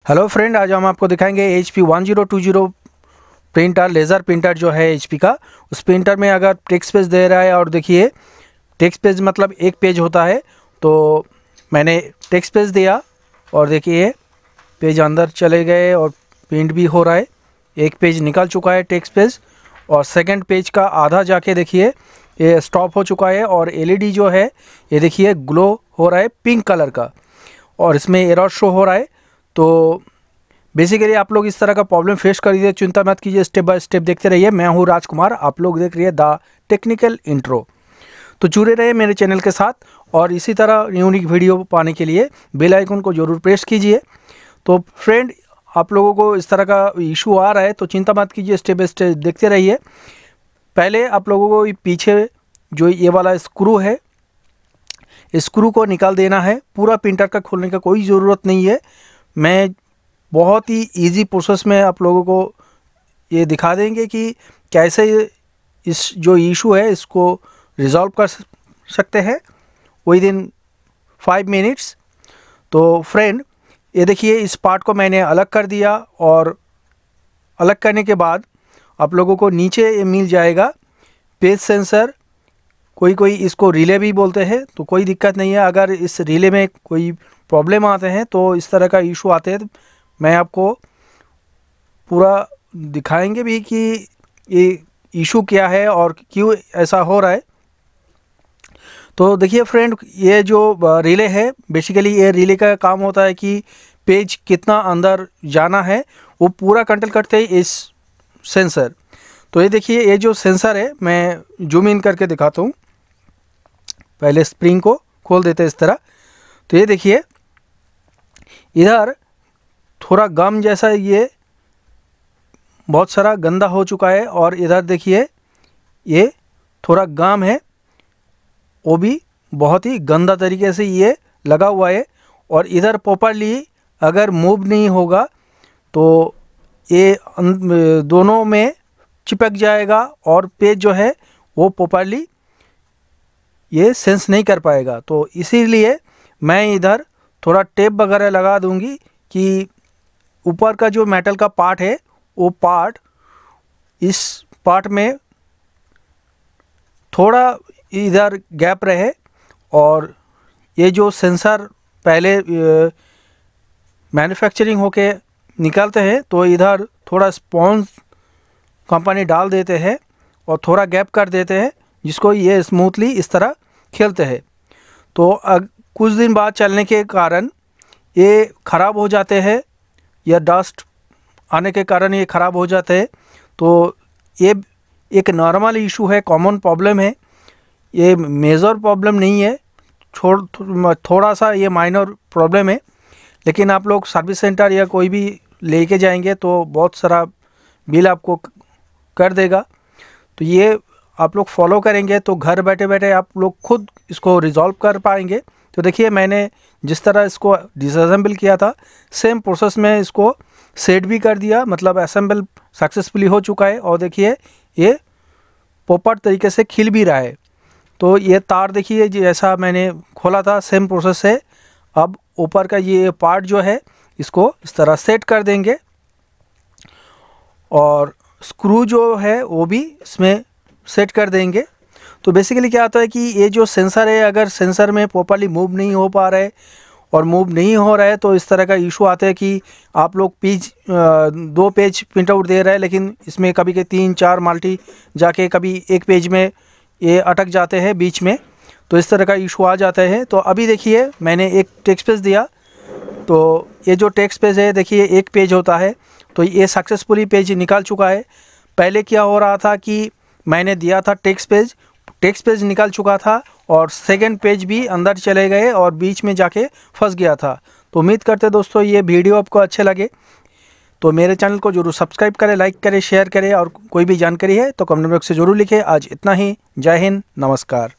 Hello friend, आज हम आपको दिखाएंगे HP 1020 प्रिंटर, लेज़र प्रिंटर जो है HP का। उस प्रिंटर में अगर टेक्स्ट पेज दे रहा है और देखिए टेक्स्ट पेज मतलब एक पेज होता है, तो मैंने टेक्स्ट पेज दिया और देखिए पेज अंदर चले गए और प्रिंट भी हो रहा है। एक पेज निकल चुका है टेक्स्ट पेज और सेकंड पेज का आधा जाके देखिए ये स्टॉप हो चुका है और LED जो है ये देखिए ग्लो हो रहा है पिंक कलर का और इसमें एरर शो हो रहा है। तो बेसिकली आप लोग इस तरह का प्रॉब्लम फेस करिए, चिंता मत कीजिए, स्टेप बाय स्टेप देखते रहिए। मैं हूं राजकुमार, आप लोग देख रही है द टेक्निकल इंट्रो। तो जुड़े रहिए मेरे चैनल के साथ और इसी तरह यूनिक वीडियो पाने के लिए बेल आइकन को ज़रूर प्रेस कीजिए। तो फ्रेंड, आप लोगों को इस तरह का इशू आ रहा है तो चिंता मत कीजिए, स्टेप बाय स्टेप देखते रहिए। पहले आप लोगों को पीछे जो ये वाला स्क्रू है, स्क्रू को निकाल देना है। पूरा प्रिंटर का खोलने का कोई ज़रूरत नहीं है। मैं बहुत ही इजी प्रोसेस में आप लोगों को ये दिखा देंगे कि कैसे इस जो इशू है इसको रिज़ॉल्व कर सकते हैं विद इन 5 मिनट्स। तो फ्रेंड, ये देखिए इस पार्ट को मैंने अलग कर दिया और अलग करने के बाद आप लोगों को नीचे ये मिल जाएगा पेज सेंसर। कोई इसको रिले भी बोलते हैं, तो कोई दिक्कत नहीं है। अगर इस रिले में कोई प्रॉब्लम आते हैं तो इस तरह का इशू आते हैं, तो मैं आपको पूरा दिखाएंगे भी कि ये इशू क्या है और क्यों ऐसा हो रहा है। तो देखिए फ्रेंड, ये जो रिले है बेसिकली ये रिले का काम होता है कि पेज कितना अंदर जाना है वो पूरा कंट्रोल करते हैं इस सेंसर। तो ये देखिए ये जो सेंसर है, मैं जूम इन करके दिखाता हूँ। पहले स्प्रिंग को खोल देते हैं इस तरह। तो ये देखिए इधर थोड़ा गम जैसा ये बहुत सारा गंदा हो चुका है और इधर देखिए ये थोड़ा गम है, वो भी बहुत ही गंदा तरीके से ये लगा हुआ है। और इधर प्रॉपरली अगर मूव नहीं होगा तो ये दोनों में चिपक जाएगा और पेज जो है वो प्रॉपरली ये सेंस नहीं कर पाएगा। तो इसीलिए मैं इधर थोड़ा टेप वगैरह लगा दूंगी कि ऊपर का जो मेटल का पार्ट है वो पार्ट इस पार्ट में थोड़ा इधर गैप रहे और ये जो सेंसर पहले मैन्युफैक्चरिंग होके निकलते हैं तो इधर थोड़ा स्पॉन्ज कंपनी डाल देते हैं और थोड़ा गैप कर देते हैं, जिसको ये स्मूथली इस तरह खेलते हैं। तो कुछ दिन बाद चलने के कारण ये ख़राब हो जाते हैं या डस्ट आने के कारण ये ख़राब हो जाते हैं। तो ये एक नॉर्मल इशू है, कॉमन प्रॉब्लम है, ये मेजर प्रॉब्लम नहीं है, थोड़ा सा ये माइनर प्रॉब्लम है। लेकिन आप लोग सर्विस सेंटर या कोई भी लेके जाएंगे तो बहुत सारा बिल आपको कर देगा। तो ये आप लोग फॉलो करेंगे तो घर बैठे बैठे आप लोग खुद इसको रिजॉल्व कर पाएंगे। तो देखिए मैंने जिस तरह इसको डिसअसेंबल किया था सेम प्रोसेस में इसको सेट भी कर दिया, मतलब असेंबल सक्सेसफुली हो चुका है। और देखिए ये प्रॉपर तरीके से खिल भी रहा है। तो ये तार देखिए जैसा मैंने खोला था सेम प्रोसेस है। अब ऊपर का ये पार्ट जो है इसको इस तरह सेट कर देंगे और स्क्रू जो है वो भी इसमें सेट कर देंगे। तो बेसिकली क्या होता है कि ये जो सेंसर है, अगर सेंसर में प्रॉपर्ली मूव नहीं हो पा रहा है और मूव नहीं हो रहा है तो इस तरह का इशू आता है कि आप लोग पेज 2 पेज प्रिंट आउट दे रहे हैं, लेकिन इसमें कभी के 3-4 मल्टी जाके कभी एक पेज में ये अटक जाते हैं बीच में। तो इस तरह का इशू आ जाता है। तो अभी देखिए मैंने एक टेक्स्ट पेज दिया, तो ये जो टेक्स्ट पेज है देखिए एक पेज होता है, तो ये सक्सेसफुली पेज निकाल चुका है। पहले क्या हो रहा था कि मैंने दिया था टेक्स्ट पेज निकल चुका था और सेकंड पेज भी अंदर चले गए और बीच में जाके फंस गया था। तो उम्मीद करते दोस्तों ये वीडियो आपको अच्छे लगे तो मेरे चैनल को जरूर सब्सक्राइब करें, लाइक करें, शेयर करें और कोई भी जानकारी है तो कमेंट बॉक्स से जरूर लिखें। आज इतना ही। जय हिंद, नमस्कार।